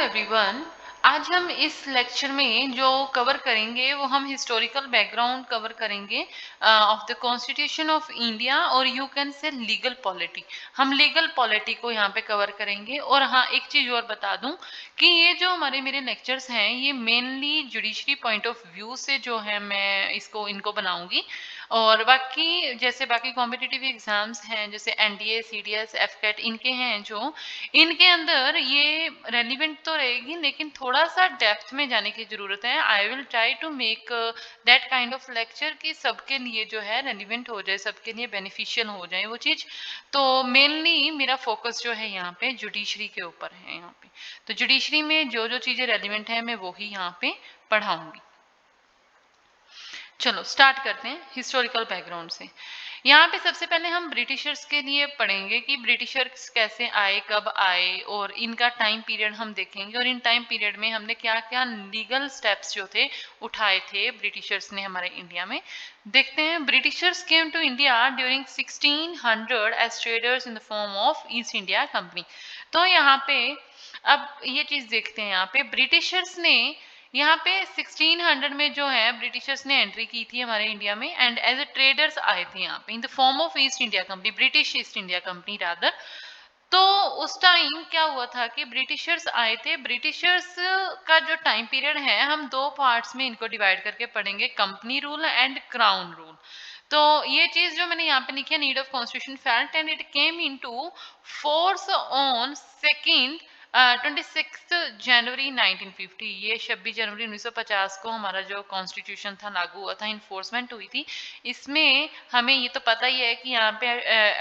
Everyone. आज हम इस लेक्चर में जो कवर करेंगे वो हम हिस्टोरिकल बैकग्राउंड कवर करेंगे of the constitution of India, और you can say legal polity. हम लीगल पॉलिटी को यहाँ पे कवर करेंगे। और हाँ, एक चीज और बता दूं कि ये जो मेरे लेक्चर्स हैं ये mainly judiciary point of view से जो है मैं इनको बनाऊंगी। और बाकी जैसे बाकी कॉम्पिटिटिव एग्जाम्स हैं जैसे एनडीए, सीडीएस, एफकेट, इनके हैं जो इनके अंदर ये रेलिवेंट तो रहेगी, लेकिन थोड़ा सा डेप्थ में जाने की जरूरत है। I will try to make that kind of lecture कि सबके लिए जो है रेलिवेंट हो जाए, सबके लिए बेनिफिशियल हो जाए वो चीज। तो मेनली मेरा फोकस जो है यहाँ पे जुडिशरी के ऊपर है। यहाँ पे तो जुडिशरी में जो जो चीजें रेलिवेंट है मैं वो ही यहाँ पे पढ़ाऊंगी। चलो स्टार्ट करते हैं हिस्टोरिकल बैकग्राउंड से। यहाँ पे सबसे पहले हम ब्रिटिशर्स के लिए पढ़ेंगे कि ब्रिटिशर्स कैसे आए, कब आए, और इनका टाइम पीरियड हम देखेंगे। और इन टाइम पीरियड में हमने क्या क्या लीगल स्टेप्स जो थे उठाए थे ब्रिटिशर्स ने हमारे इंडिया में। देखते हैं। Britishers came to India during 1600 as traders in the form of East India company. तो यहाँ पे अब ये चीज देखते हैं। यहाँ पे ब्रिटिशर्स ने यहाँ पे 1600 में जो है ब्रिटिशर्स ने एंट्री की थी हमारे इंडिया में, एंड एज ए ट्रेडर्स आए थे यहाँ पे इन the form of East India company, British east India company rather. तो उस टाइम क्या हुआ था कि ब्रिटिशर्स आए थे। ब्रिटिशर्स का जो टाइम पीरियड है हम दो पार्ट्स में इनको डिवाइड करके पढ़ेंगे, company rule and crown rule. तो ये चीज जो मैंने यहाँ पे लिखी है, need of constitution felt and it came into force on second 26 जनवरी 1950। ये 26 जनवरी 1950 को हमारा जो कॉन्स्टिट्यूशन था लागू हुआ था, इन्फोर्समेंट हुई थी। इसमें हमें ये तो पता ही है कि यहाँ पे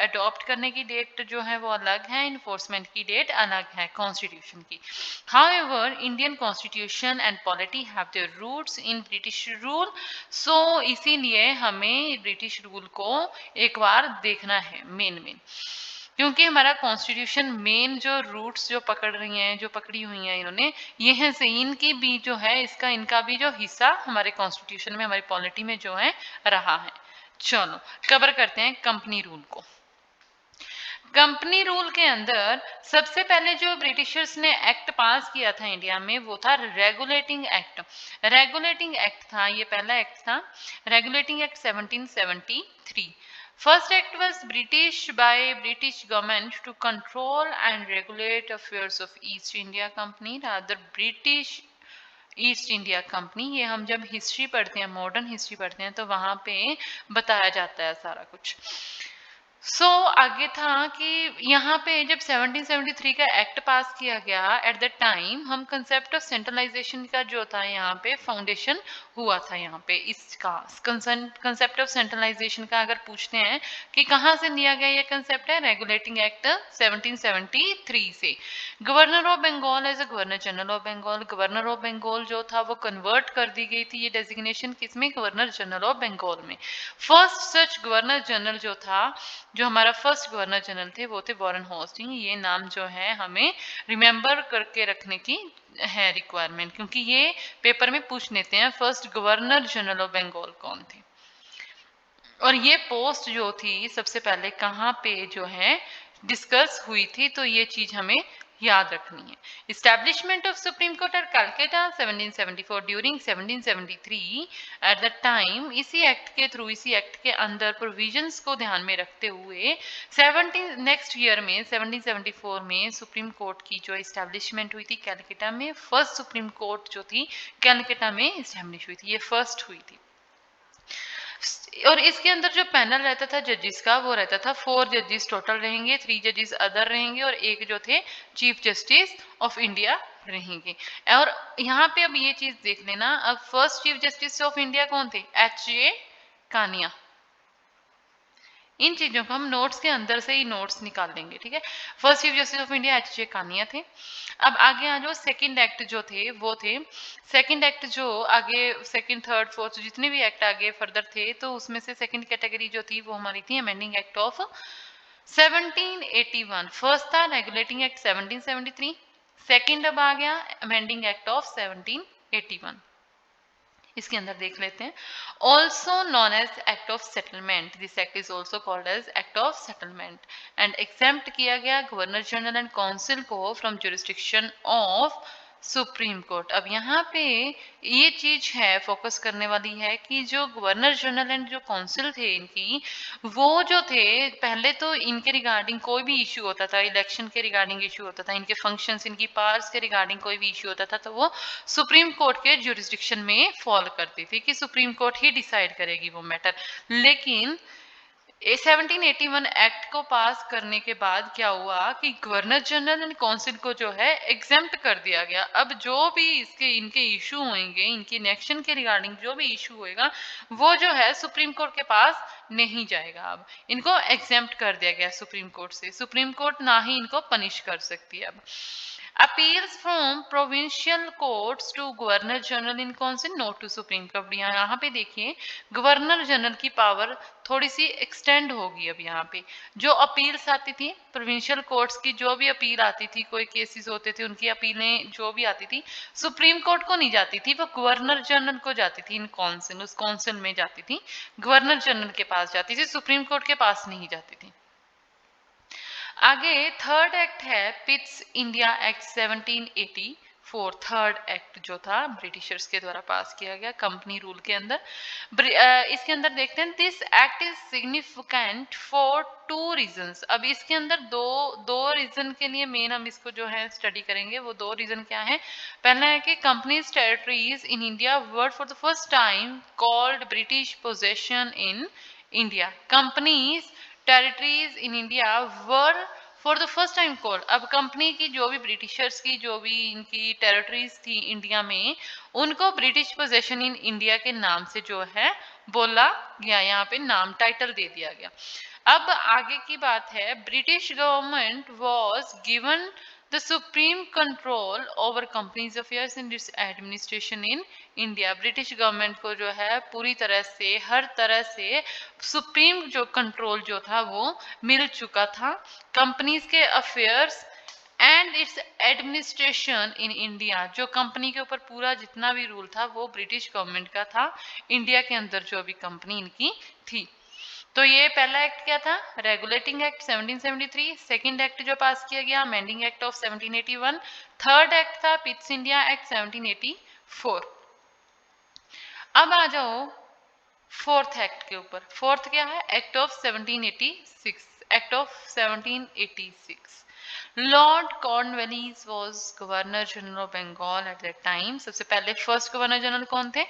अडॉप्ट करने की डेट जो है वो अलग है, इन्फोर्समेंट की डेट अलग है कॉन्स्टिट्यूशन की। However Indian constitution and polity have their roots in British rule. So इसीलिए हमें ब्रिटिश रूल को एक बार देखना है मेन क्योंकि हमारा कॉन्स्टिट्यूशन मेन जो रूट्स जो पकड़ रही हैं, जो पकड़ी हुई हैं इन्होंने, ये है से इनकी भी जो है इनका भी जो हिस्सा हमारे कॉन्स्टिट्यूशन में, हमारी पॉलिटी में जो है रहा है। चलो कवर करते हैं कंपनी रूल को। कंपनी रूल के अंदर सबसे पहले जो ब्रिटिशर्स ने एक्ट पास किया था इंडिया में वो था रेगुलेटिंग एक्ट। रेगुलेटिंग एक्ट था, ये पहला एक्ट था, regulating act 1773। First act was British by British government to control and regulate affairs of East India Company, rather British east India company. ये हम जब हिस्ट्री पढ़ते हैं, मॉडर्न हिस्ट्री पढ़ते हैं, तो वहां पे बताया जाता है सारा कुछ। आगे था कि यहाँ पे जब 1773 का एक्ट पास किया गया, एट द टाइम हम कंसेप्ट ऑफ सेंट्रलाइजेशन का जो था यहाँ पे फाउंडेशन हुआ था। यहाँ पे इसका कंसेप्ट ऑफ सेंट्रलाइजेशन का अगर पूछते हैं कि कहाँ से लिया गया ये कंसेप्ट, है रेगुलेटिंग एक्ट 1773 से। Governor of Bengal as a governor general of Bengal, governor of Bengal जो था वो कन्वर्ट कर दी गई थी ये डेजिग्नेशन किसमें, गवर्नर जनरल ऑफ बंगाल में। फर्स्ट सच गवर्नर जनरल जो था, जो हमारा फर्स्ट गवर्नर जनरल थे वो थे वॉरेन हॉस्टिंग। ये नाम जो है हमें रिमेंबर करके रखने की है रिक्वायरमेंट, क्योंकि ये पेपर में पूछ लेते हैं first governor general of Bengal कौन थे। और ये पोस्ट जो थी सबसे पहले कहाँ पे जो है डिस्कस हुई थी, तो ये चीज हमें याद रखनी है। Establishment of supreme court at Calcutta 1774 during 1773। At the time इसी एक्ट के थ्रू, इसी एक्ट के अंदर प्रोविजंस को ध्यान में रखते हुए नेक्स्ट ईयर में 1774 में सुप्रीम कोर्ट की जो इस्टेब्लिशमेंट हुई थी कलकत्ता में, फर्स्ट सुप्रीम कोर्ट जो थी कलकत्ता में इस्टेब्लिश हुई थी, ये फर्स्ट हुई थी। और इसके अंदर जो पैनल रहता था जजेस का, वो रहता था 4 जजेस टोटल रहेंगे, 3 जजेस अदर रहेंगे और एक जो थे चीफ जस्टिस ऑफ इंडिया रहेंगे। और यहाँ पे अब ये चीज देख लेना, अब first chief justice of India कौन थे, एच.ए. कानिया। इन चीजों को हम नोट्स के अंदर से ही नोट्स निकाल लेंगे, ठीक है। First chief justice of India H J. Kania थे। अब आगे आ जाओ, सेकंड एक्ट जो थे वो थे, सेकंड एक्ट जो आगे सेकंड थर्ड फोर्थ जितने भी एक्ट आगे फर्दर थे, तो उसमें से सेकंड कैटेगरी जो थी वो हमारी थी अमेंडिंग एक्ट ऑफ 1781। फर्स्ट था रेगुलेटिंग एक्ट 1773, सेकंड अब आ गया अमेंडिंग एक्ट ऑफ 1781। इसके अंदर देख लेते हैं, also known as act of settlement. This act is also called as act of settlement and exempt किया गया गवर्नर जनरल एंड काउंसिल को from jurisdiction of supreme court. अब यहाँ पे ये चीज है फोकस करने वाली है कि जो गवर्नर जनरल एंड जो काउंसिल थे इनकी, वो जो थे पहले तो इनके रिगार्डिंग कोई भी इशू होता था, इलेक्शन के रिगार्डिंग इशू होता था, इनके फंक्शंस, इनकी पावर्स के रिगार्डिंग कोई भी इशू होता था, तो वो सुप्रीम कोर्ट के जुरिस्डिक्शन में फॉल करती थी कि सुप्रीम कोर्ट ही डिसाइड करेगी वो मैटर। लेकिन 1781 एक्ट को पास करने के बाद क्या हुआ कि गवर्नर जनरल एंड काउंसिल को जो है एग्जेम्प्ट कर दिया गया। अब जो भी इनके इशू होंगे, इनके इलेक्शन के रिगार्डिंग जो भी इशू होएगा, वो जो है सुप्रीम कोर्ट के पास नहीं जाएगा। अब इनको एग्जेम्प्ट कर दिया गया सुप्रीम कोर्ट से। सुप्रीम कोर्ट ना ही इनको पनिश कर सकती है। अब appeals from provincial courts to governor general in council, not to supreme court. यहाँ पे देखिए गवर्नर जनरल की पावर थोड़ी सी एक्सटेंड होगी। अब यहाँ पे जो अपील्स आती थी प्रोविंशियल कोर्ट्स की, जो भी अपील आती थी, कोई केसेस होते थे उनकी अपीलें जो भी आती थी, सुप्रीम कोर्ट को नहीं जाती थी, वो गवर्नर जनरल को जाती थी। इन काउंसिल, उस काउंसिल में जाती थी, गवर्नर जनरल के पास जाती थी, सुप्रीम कोर्ट के पास नहीं जाती थी। आगे थर्ड एक्ट है पिट्स इंडिया एक्ट 1784। थर्ड एक्ट जो था ब्रिटिशर्स के द्वारा पास किया गया कंपनी रूल के अंदर। इसके अंदर देखते हैं, this act is significant for two reasons. अब इसके अंदर दो रीजन के लिए मेन हम इसको जो है स्टडी करेंगे। वो दो रीजन क्या है? पहला है कि companies territories in India were for the first time called British possession in India. Companies territories in India were for the first time called. अब कंपनी की जो भी ब्रिटिशर्स की जो भी इनकी टेरिटरीज थी इंडिया में, उनको ब्रिटिश पोजेशन इन इंडिया के नाम से जो है बोला गया, यहाँ पे नाम टाइटल दे दिया गया। अब आगे की बात है, British government was given the supreme control over companies affairs in its administration in India. British government को जो है पूरी तरह से, हर तरह से सुप्रीम जो कंट्रोल जो था वो मिल चुका था कंपनीज के affairs and it's administration in India. जो कंपनी के ऊपर पूरा जितना भी रूल था वो ब्रिटिश गवर्नमेंट का था, इंडिया के अंदर जो भी कंपनी इनकी थी। तो ये पहला एक्ट क्या था? Regulating act 1773। सेकंड एक्ट जो पास किया गया, amending act of 1781। Third act था पिट्स इंडिया एक्ट 1784। अब आ जाओ फोर्थ एक्ट के ऊपर। फोर्थ क्या है? Act of 1786। Act of 1786। Lord Cornwallis was governor general of Bengal at that time. सबसे पहले फर्स्ट गवर्नर जनरल कौन थे?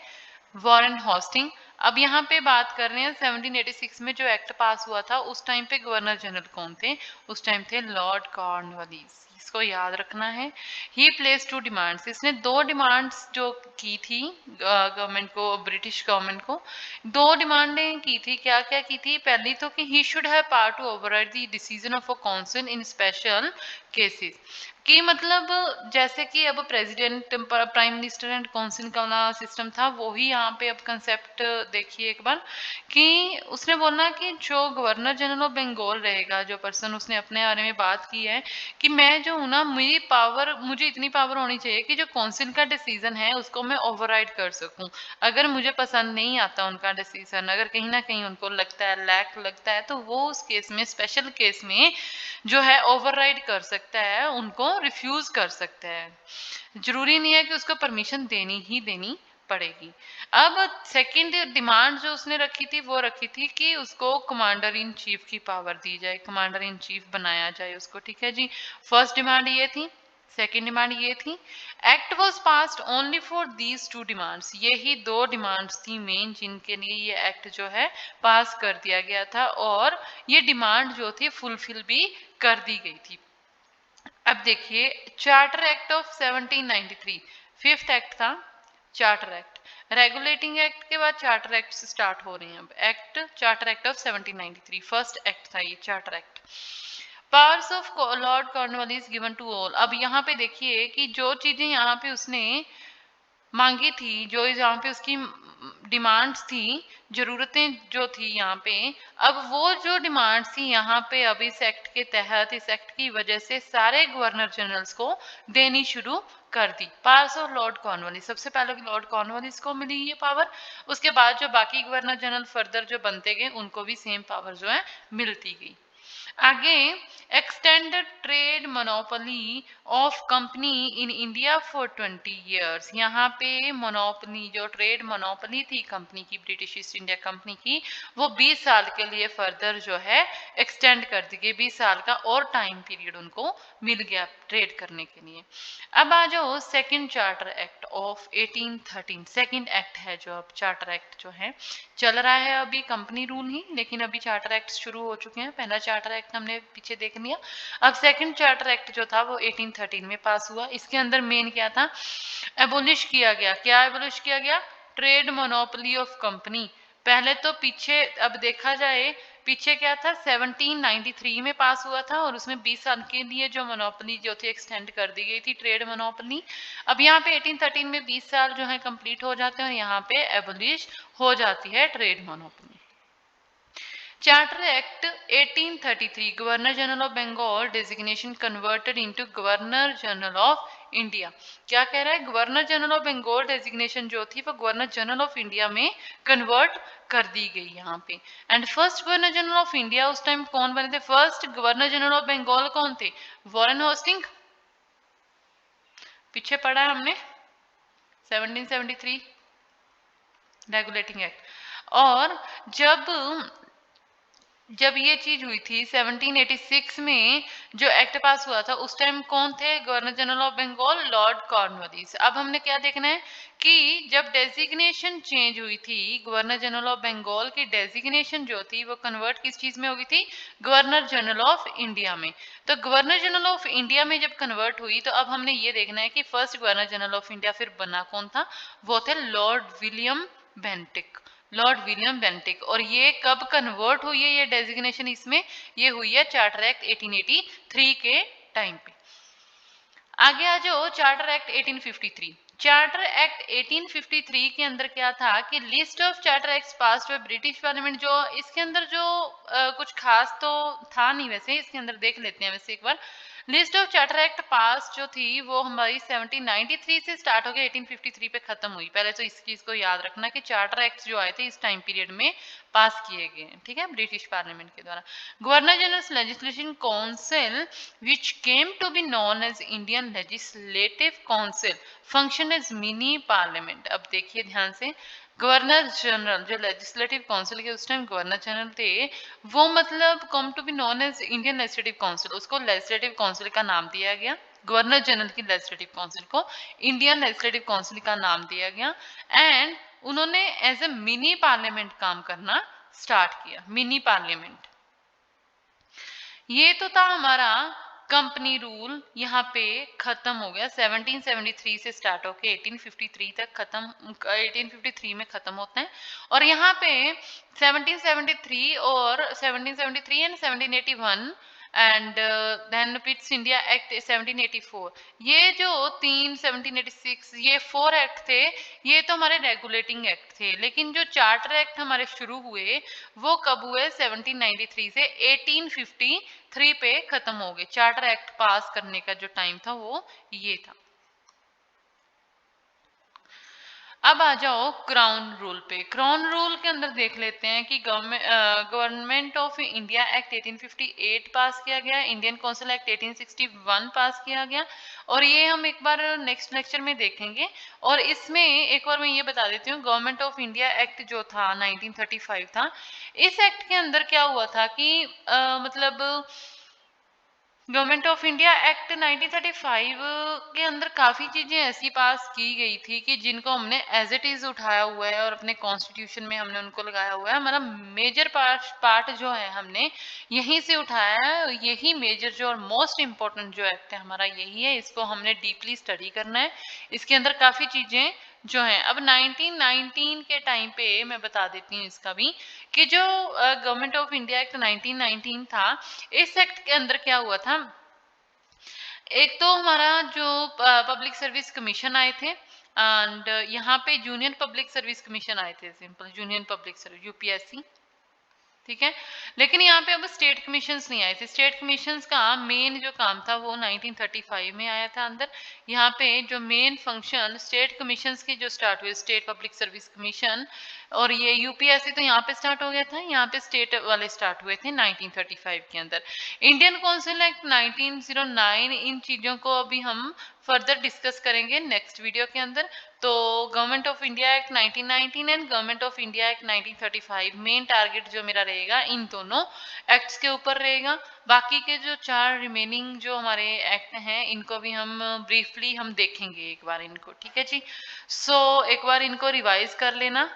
Warren Hastings. अब यहाँ पे बात कर रहे हैं 1786 में जो एक्ट पास हुआ था, उस टाइम पे गवर्नर जनरल कौन थे? उस टाइम थे लॉर्ड कॉर्नवालिस। इसको याद रखना है। ही प्लेस टू डिमांड्स। इसने दो डिमांड्स जो की थी गवर्नमेंट को, ब्रिटिश गवर्नमेंट को, दो डिमांडें की थी। क्या क्या की थी? पहली तो कि he should have power to override the decision of a council in special cases. कि मतलब जैसे कि अब president, prime minister and council का वाला सिस्टम था, वो ही यहाँ पे अब कंसेप्ट देखिए एक बार, कि उसने बोलना कि जो गवर्नर जनरल ऑफ बंगाल रहेगा, जो पर्सन, उसने अपने बारे में बात की है कि मैं जो हूँ ना, मेरी पावर, मुझे इतनी पावर होनी चाहिए कि जो काउंसिल का डिसीजन है उसको मैं ओवरराइड कर सकूं। अगर मुझे पसंद नहीं आता उनका डिसीजन, अगर कहीं ना कहीं उनको लगता है, लैक लगता है, तो वो उस केस में, स्पेशल केस में जो है ओवरराइड कर सकता है, उनको रिफ्यूज कर सकता है। जरूरी नहीं है कि उसको परमिशन देनी ही देनी पड़ेगी। अब सेकंड डिमांड जो उसने रखी थी, वो रखी थी कि उसको कमांडर इन चीफ की पावर दी जाए, कमांडर इन चीफ बनाया जाए उसको। ठीक है जी। फर्स्ट डिमांड ये थी, सेकेंड डिमांड ये थी। Act was passed only for these two demands. यही दो डिमांड्स थी मेन, जिनके लिए ये एक्ट जो है पास कर दिया गया था, और ये डिमांड जो थी फुलफिल भी कर दी गई थी। अब देखिए charter act of 1793, fifth act था चार्टर एक्ट। रेगुलेटिंग एक्ट के बाद चार्टर एक्ट से स्टार्ट हो रहे हैं। अब act, charter act of 1793 first act था ये charter act. Powers of lord Cornwallis given to all. अब यहाँ पे देखिए कि जो चीजें यहाँ पे उसने मांगी थी, जो यहाँ पे उसकी डिमांड्स थी, जरूरतें जो थी यहाँ पे, अब वो जो डिमांड्स थी यहाँ पे, अब इस एक्ट के तहत, इस एक्ट की वजह से सारे गवर्नर जनरल्स को देनी शुरू कर दी। पावर्स ऑफ लॉर्ड कॉर्नवालिस, सबसे पहले लॉर्ड कॉर्नवालिस को मिली ये पावर, उसके बाद जो बाकी गवर्नर जनरल फर्दर जो बनते गए, उनको भी सेम पावर जो है मिलती गई। आगे, extended trade monopoly of company in India for 20 years. यहाँ पे मोनोपोली, जो ट्रेड मोनोपोली थी कंपनी की, ब्रिटिश ईस्ट इंडिया कंपनी की, वो 20 साल के लिए फर्दर जो है एक्सटेंड कर दी गई। 20 साल का और टाइम पीरियड उनको मिल गया ट्रेड करने के लिए। अब आ जाओ second charter act of 1813। Second act है जो, अब चार्टर एक्ट जो है चल रहा है अभी, कंपनी रूल ही, लेकिन अभी चार्टर एक्ट शुरू हो चुके हैं। पहला चार्टर एक्ट हमने पीछे देख लिया। अब सेकंड चार्टर एक्ट जो था वो 1813 में पास हुआ। इसके अंदर मेन क्या था, एबोलिश किया गया। क्या एबोलिश किया गया, ट्रेड मोनोपोली ऑफ कंपनी। पहले तो पीछे अब देखा जाए, पीछे क्या था, 1793 में पास हुआ था और उसमें 20 साल के लिए जो मोनोपोली जो थी एक्सटेंड कर दी गई थी, ट्रेड मोनोपोली। अब यहाँ पे 1813 में 20 साल जो है कंप्लीट हो जाते हैं और यहाँ पे एबोलिश हो जाती है trade monopoly. Charter act 1833, governor general of Bengal designation converted into governor general of India. क्या कह रहा है, governor general of Bengal designation जो थी वो गवर्नर जनरल ऑफ इंडिया में कन्वर्ट कर दी गई यहाँ पे। And first governor general of India उस टाइम कौन बने थे, first governor general of Bengal कौन थे, वॉरेन होस्टिंग। पीछे पढ़ा है हमने 1773 रेगुलेटिंग एक्ट। और जब ये चीज हुई थी 1786 में जो एक्ट पास हुआ था, उस टाइम कौन थे, governor general of Bengal lord Cornwallis. अब हमने क्या देखना है कि जब डेजिग्नेशन चेंज हुई थी, गवर्नर जनरल ऑफ बंगाल की डेजिग्नेशन जो थी वो कन्वर्ट किस चीज में हो गई थी, गवर्नर जनरल ऑफ इंडिया में। तो गवर्नर जनरल ऑफ इंडिया में जब कन्वर्ट हुई तो अब हमने ये देखना है कि first governor general of India फिर बना कौन था, वो थे Lord William Bentinck. Lord William Bentinck. और ये कब कन्वर्ट हुई है ये डेजिग्नेशन, इसमें ये हुई है चार्टर एक्ट 1883 के टाइम पे। आगे आ जाओ चार्टर एक्ट 1853। चार्टर एक्ट 1853 के अंदर क्या था कि list of charter acts passed by British parliament. जो इसके अंदर जो कुछ खास तो था नहीं, वैसे इसके अंदर देख लेते हैं वैसे एक बार। List of charter act pass जो थी वो हमारी 1793 से स्टार्ट हो गई, 1853 पे खत्म हुई। पहले तो इस चीज को याद रखना कि चार्टर एक्ट जो आए थे इस टाइम पीरियड में पास किए गए, ठीक है, ब्रिटिश पार्लियामेंट के द्वारा। Governor general legislation council which came to be known as Indian Legislative Council function as mini parliament। अब देखिए ध्यान से, गवर्नर जनरल जो लेजिस्लेटिव काउंसिल के उस टाइम गवर्नर जनरल थे, वो मतलब come to be known as Indian legislative council, उसको लेजिस्लेटिव काउंसिल का नाम दिया गया। गवर्नर जनरल की लेजिस्लेटिव काउंसिल को इंडियन लेजिस्लेटिव काउंसिल का नाम दिया गया। एंड उन्होंने एज ए मिनी पार्लियामेंट काम करना स्टार्ट किया, मिनी पार्लियामेंट। ये तो था हमारा कंपनी रूल, यहाँ पे खत्म हो गया। 1773 से स्टार्ट होके 1853 तक खत्म, 1853 में खत्म होता है। और यहाँ पे 1773 और 1773 and 1781 and then Pitt's India act 1784, ये जो तीन 1786 ये 4 एक्ट थे, ये तो हमारे रेगुलेटिंग एक्ट थे। लेकिन जो चार्टर एक्ट हमारे शुरू हुए वो कब हुए, 1793 से 1853 पे खत्म हो गए। चार्टर एक्ट पास करने का जो टाइम था वो ये था। अब आ जाओ क्राउन रूल पे। क्राउन रूल के अंदर देख लेते हैं कि गवर्नमेंट ऑफ इंडिया एक्ट 1858 पास किया गया, इंडियन काउंसिल एक्ट 1861 पास किया गया। और ये हम एक बार नेक्स्ट लेक्चर में देखेंगे। और इसमें एक और मैं ये बता देती हूँ, गवर्नमेंट ऑफ इंडिया एक्ट जो था 1935 था। इस एक्ट के अंदर क्या हुआ था कि मतलब गवर्नमेंट ऑफ इंडिया एक्ट 1935 के अंदर काफ़ी चीज़ें ऐसी पास की गई थी कि जिनको हमने एज इट इज़ उठाया हुआ है और अपने कॉन्स्टिट्यूशन में हमने उनको लगाया हुआ है। हमारा मेजर पार्ट जो है हमने यहीं से उठाया है। यही मेजर जो और मोस्ट इम्पोर्टेंट जो एक्ट है हमारा यही है, इसको हमने डीपली स्टडी करना है। इसके अंदर काफ़ी चीज़ें जो हैं। अब 1919 के टाइम पे मैं बता देती हूँ इसका भी, कि जो गवर्नमेंट ऑफ इंडिया एक्ट 1919 था, इस एक्ट के अंदर क्या हुआ था, एक तो हमारा जो पब्लिक सर्विस कमीशन आए थे, एंड यहाँ पे यूनियन पब्लिक सर्विस कमीशन आए थे, simple union public service UPSC, ठीक है। लेकिन यहाँ पे अब स्टेट कमीशंस नहीं आए थे। स्टेट कमीशंस का मेन जो काम था वो 1935 में आया था अंदर। यहाँ पे जो मेन फंक्शन स्टेट कमीशंस की जो स्टार्ट हुए, स्टेट पब्लिक सर्विस कमीशन और ये यूपीएससी तो यहाँ पे स्टार्ट हो गया था, यहाँ पे स्टेट वाले स्टार्ट हुए थे 1935 के अंदर। इंडियन काउंसिल एक्ट 1909, इन चीजों को अभी हम फर्दर डिस्कस करेंगे नेक्स्ट वीडियो के अंदर। तो government of India act 1919 and government of India act 1935 main target जो मेरा रहेगा इन दोनों एक्ट्स के ऊपर रहेगा। बाकी के जो 4 रिमेनिंग जो हमारे एक्ट हैं इनको भी हम ब्रीफली हम देखेंगे एक बार इनको, ठीक है जी। एक बार इनको रिवाइज कर लेना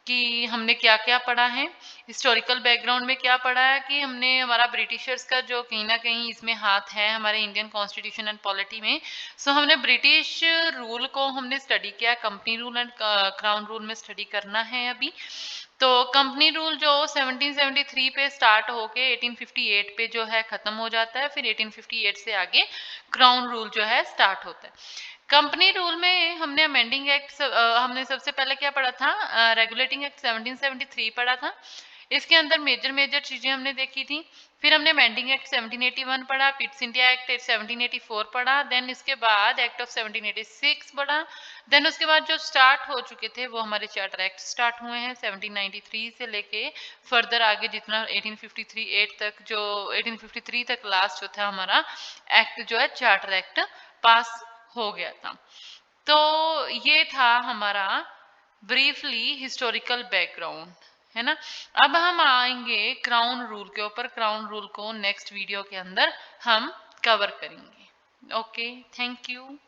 कि हमने क्या क्या पढ़ा है, हिस्टोरिकल बैकग्राउंड में क्या पढ़ा है कि हमने हमारा ब्रिटिशर्स का जो कहीं ना कहीं इसमें हाथ है हमारे इंडियन कॉन्स्टिट्यूशन एंड पॉलिटी में। हमने ब्रिटिश रूल को हमने स्टडी किया, company rule and crown rule में स्टडी करना है अभी। तो कंपनी रूल जो 1773 पे स्टार्ट होके 1858 पे जो है खत्म हो जाता है, फिर 1858 से आगे क्राउन रूल जो है स्टार्ट होता है। कंपनी रूल में हमने अमेंडिंग एक्ट हमने सबसे पहले क्या पढ़ा था, रेगुलेटिंग एक्ट 1773 पढ़ा था। इसके अंदर मेजर मेजर चीजें हमने देखी थी। फिर हमने अमेंडिंग एक्ट 1781 पढ़ा, पिट्स इंडिया एक्ट 1784 पढ़ा, देन इसके बाद एक्ट ऑफ 1786 पढ़ा। देन उसके बाद जो स्टार्ट हो चुके थे वो हमारे चार्टर एक्ट स्टार्ट हुए हैं 1793 से लेके फर्दर आगे जितना 1853 तक, जो 1853 तक लास्ट जो था हमारा एक्ट जो है चार्टर एक्ट पास हो गया था। तो ये था हमारा ब्रीफली हिस्टोरिकल बैकग्राउंड, है ना। अब हम आएंगे क्राउन रूल के ऊपर। क्राउन रूल को नेक्स्ट वीडियो के अंदर हम कवर करेंगे। Okay, thank you.